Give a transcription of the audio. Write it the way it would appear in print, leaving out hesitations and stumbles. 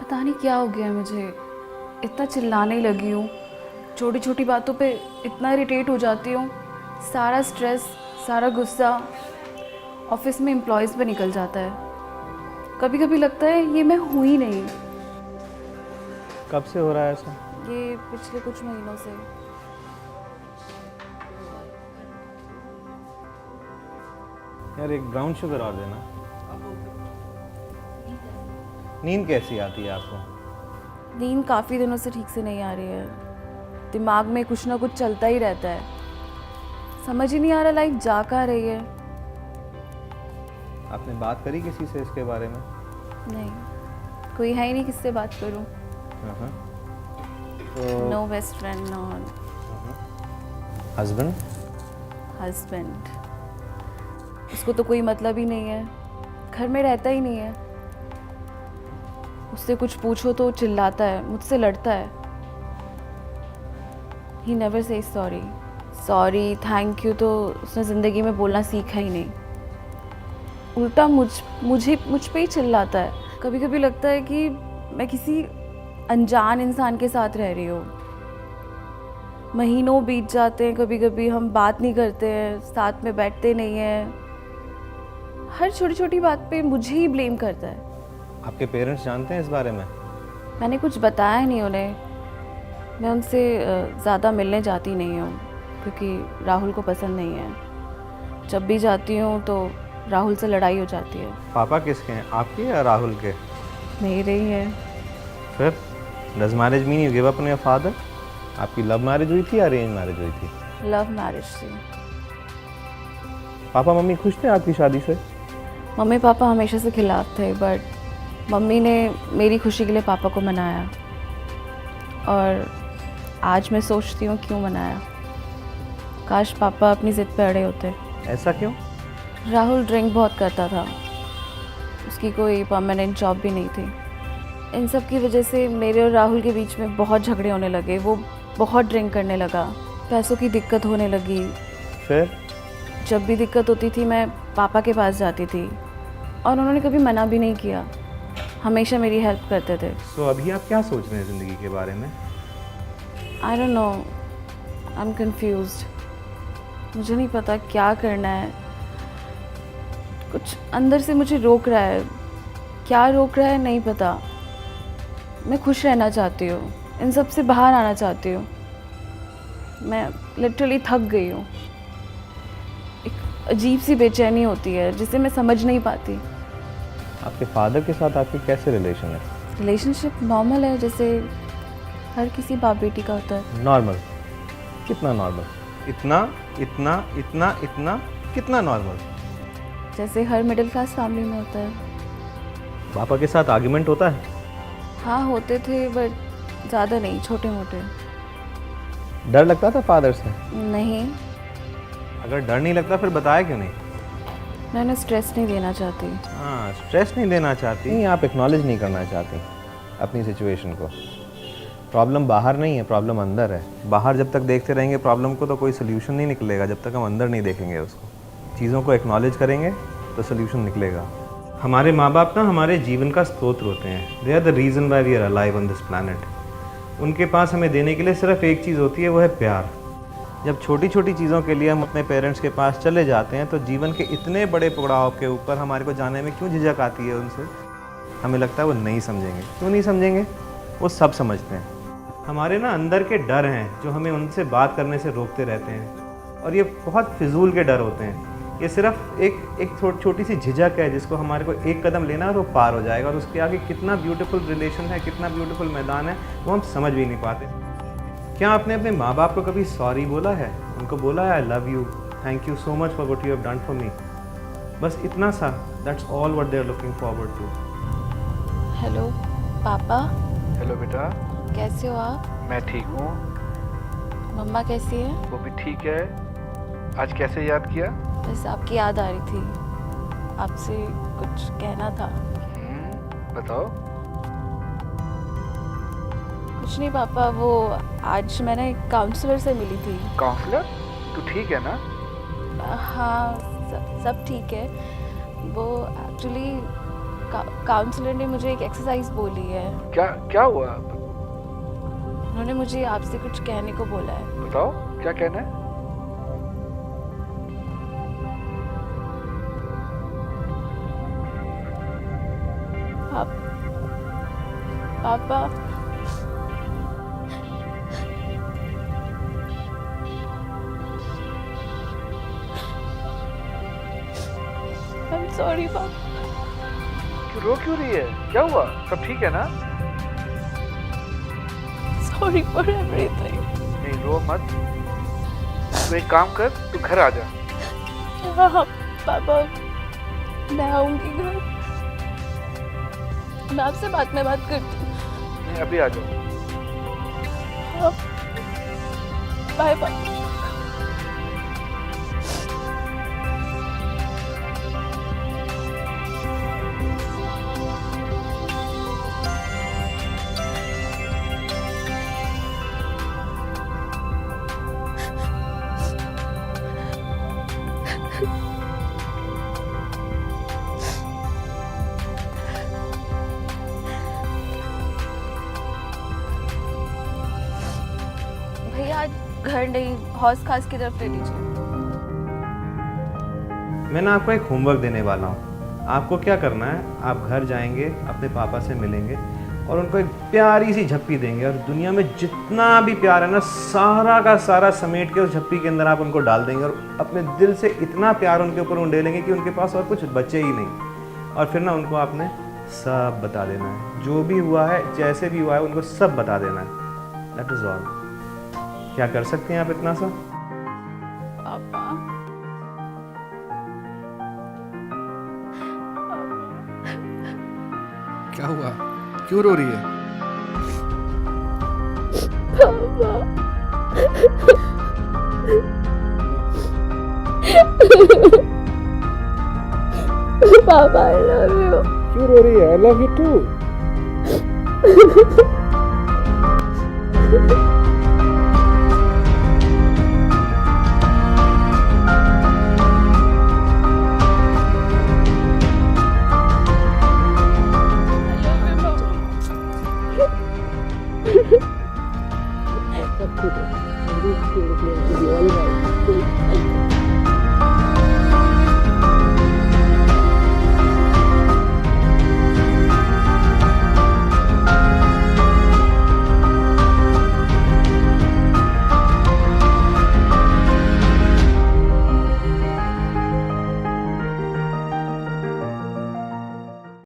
पता नहीं क्या हो गया है मुझे, इतना चिल्लाने लगी हूँ, छोटी छोटी बातों पे इतना इरिटेट हो जाती हूँ। सारा स्ट्रेस, सारा गुस्सा ऑफिस में एम्प्लॉयज़ पे निकल जाता है। कभी कभी लगता है ये मैं हूँ ही नहीं। कब से हो रहा है ऐसा? ये पिछले कुछ महीनों से। यार एक ब्राउन शुगर और देना। नींद कैसी आती है आपको? नींद काफ़ी दिनों से ठीक से नहीं आ रही है। दिमाग में कुछ ना कुछ चलता ही रहता है। समझ ही नहीं आ रहा लाइफ जा कहाँ रही है। आपने बात करी किसी से इसके बारे में? नहीं, कोई है ही नहीं किससे बात करूं। हाँ। तो no best friend, no husband? Husband, उसको तो कोई मतलब ही नहीं है, घर में रहता ही नहीं है। उससे कुछ पूछो तो चिल्लाता है, मुझसे लड़ता है। He never say sorry, sorry thank you तो उसने ज़िंदगी में बोलना सीखा ही नहीं। उल्टा मुझ पे ही चिल्लाता है। कभी कभी लगता है कि मैं किसी अनजान इंसान के साथ रह रही हूँ। महीनों बीत जाते हैं, कभी कभी हम बात नहीं करते हैं, साथ में बैठते नहीं हैं। हर छोटी छोटी बात पे मुझे ही ब्लेम करता है। आपके पेरेंट्स जानते हैं इस बारे में? मैंने कुछ बताया नहीं उन्हें। मैं उनसे ज़्यादा मिलने जाती नहीं हूँ क्योंकि राहुल को पसंद नहीं है। जब भी जाती हूँ तो राहुल से लड़ाई हो जाती है। पापा किसके हैं, आपके या राहुल के? मेरे ही है। फिर does marriage mean you give up on your father? आपकी लव मैरिज हुई थी या अरेंज मैरिज हुई थी? लव मैरिज थी। पापा मम्मी खुश थे आपकी शादी से? मम्मी पापा हमेशा से खिलाफ थे, बट मम्मी ने मेरी खुशी के लिए पापा को मनाया। और आज मैं सोचती हूँ क्यों मनाया। काश पापा अपनी ज़िद पे अड़े होते। ऐसा क्यों? राहुल ड्रिंक बहुत करता था, उसकी कोई परमानेंट जॉब भी नहीं थी। इन सब की वजह से मेरे और राहुल के बीच में बहुत झगड़े होने लगे। वो बहुत ड्रिंक करने लगा, पैसों की दिक्कत होने लगी। फिर जब भी दिक्कत होती थी मैं पापा के पास जाती थी और उन्होंने कभी मना भी नहीं किया, हमेशा मेरी हेल्प करते थे। तो अभी आप क्या सोच रहे हैं ज़िंदगी के बारे में? I don't know, I am confused. मुझे नहीं पता क्या करना है। कुछ अंदर से मुझे रोक रहा है, क्या रोक रहा है नहीं पता। मैं खुश रहना चाहती हूँ, इन सब से बाहर आना चाहती हूँ। मैं लिटरली थक गई हूँ। एक अजीब सी बेचैनी होती है जिसे मैं समझ नहीं पाती। आपके फादर के साथ आपकी कैसे रिलेशन है? रिलेशनशिप नॉर्मल है, जैसे हर किसी बाप बेटी का होता है। नॉर्मल? कितना नॉर्मल? इतना इतना इतना इतना कितना नॉर्मल? जैसे हर मिडिल क्लास फैमिली में होता है। पापा के साथ आर्ग्यूमेंट होता है? हाँ होते थे, बट ज़्यादा नहीं, छोटे मोटे। डर लगता था फादर से? नहीं, अगर डर नहीं लगता फिर बताया क्यों नहीं? मैं उन्हें स्ट्रेस नहीं देना चाहती। हाँ, स्ट्रेस नहीं देना चाहती, नहीं आप एक्नॉलेज नहीं करना चाहती अपनी सिचुएशन को। प्रॉब्लम बाहर नहीं है, प्रॉब्लम अंदर है। बाहर जब तक देखते रहेंगे प्रॉब्लम को तो कोई सोल्यूशन नहीं निकलेगा जब तक हम अंदर नहीं देखेंगे उसको। चीज़ों को एक्नॉलेज करेंगे तो सोल्यूशन निकलेगा। हमारे माँ बाप ना हमारे जीवन का स्रोत होते हैं। They are the reason why we are alive on this planet. उनके पास हमें देने के लिए सिर्फ एक चीज़ होती है, वो है प्यार। जब छोटी छोटी चीज़ों के लिए हम अपने पेरेंट्स के पास चले जाते हैं तो जीवन के इतने बड़े पड़ाव के ऊपर हमारे को जाने में क्यों झिझक आती है उनसे? हमें लगता है वो नहीं समझेंगे। क्यों नहीं समझेंगे? वो सब समझते हैं। हमारे ना अंदर के डर हैं जो हमें उनसे बात करने से रोकते रहते हैं, और ये बहुत फिजूल के डर होते हैं। ये सिर्फ एक छोटी सी झिझक है जिसको हमारे को एक कदम लेना है और वो पार हो जाएगा, और उसके आगे कितना ब्यूटीफुल रिलेशन है, कितना ब्यूटीफुल मैदान है, वो हम समझ भी नहीं पाते। क्या आपने अपने माँ बाप को कभी सॉरी बोला है? उनको बोला है I love you, thank you so much for what you have done for me? बस इतना सा, that's all what they are looking forward to. Hello पापा। हेलो बेटा, कैसे हो आप? मैं ठीक हूँ। मम्मा कैसी है? वो भी ठीक है। आज कैसे याद किया? बस आपकी याद आ रही थी, आपसे कुछ कहना था। बताओ। कुछ नहीं पापा, वो आज मैंने काउंसलर से मिली थी। काउंसलर? तू ठीक है ना? हाँ सब ठीक है। वो एक्चुअली काउंसलर ने मुझे एक एक्सरसाइज बोली है। क्या क्या हुआ? उन्होंने मुझे आपसे कुछ कहने को बोला है। बताओ क्या कहना है? पापा, I'm sorry पापा। क्यों रही है? क्या हुआ? सब ठीक है ना? Sorry for everything। नहीं रो मत। तू एक काम कर, तू घर आ जा। हाँ पापा, मैं आऊंगी घर। मैं आपसे बाद में बात करती हूँ। नहीं अभी आ जाओ। हाँ, बाय बाय। भैया आज घर नहीं, हौस खास की तरफ ले लीजिए। मैं ना आपको एक होमवर्क देने वाला हूँ। आपको क्या करना है, आप घर जाएंगे, अपने पापा से मिलेंगे और उनको एक प्यारी सी झप्पी देंगे और दुनिया में जितना भी प्यार है ना, सारा का सारा समेट के उस झप्पी के अंदर आप उनको डाल देंगे और अपने दिल से इतना प्यार उनके ऊपर उंडेलेंगे कि उनके पास और कुछ बचे ही नहीं। और फिर ना उनको आपने सब बता देना है, जो भी हुआ है, जैसे भी हुआ है, उनको सब बता देना है। That is all. क्या कर सकते हैं आप इतना सा? पापा, क्या हुआ? क्यों रो रही है? पापा I love you। क्यों रो रही है? I love you too।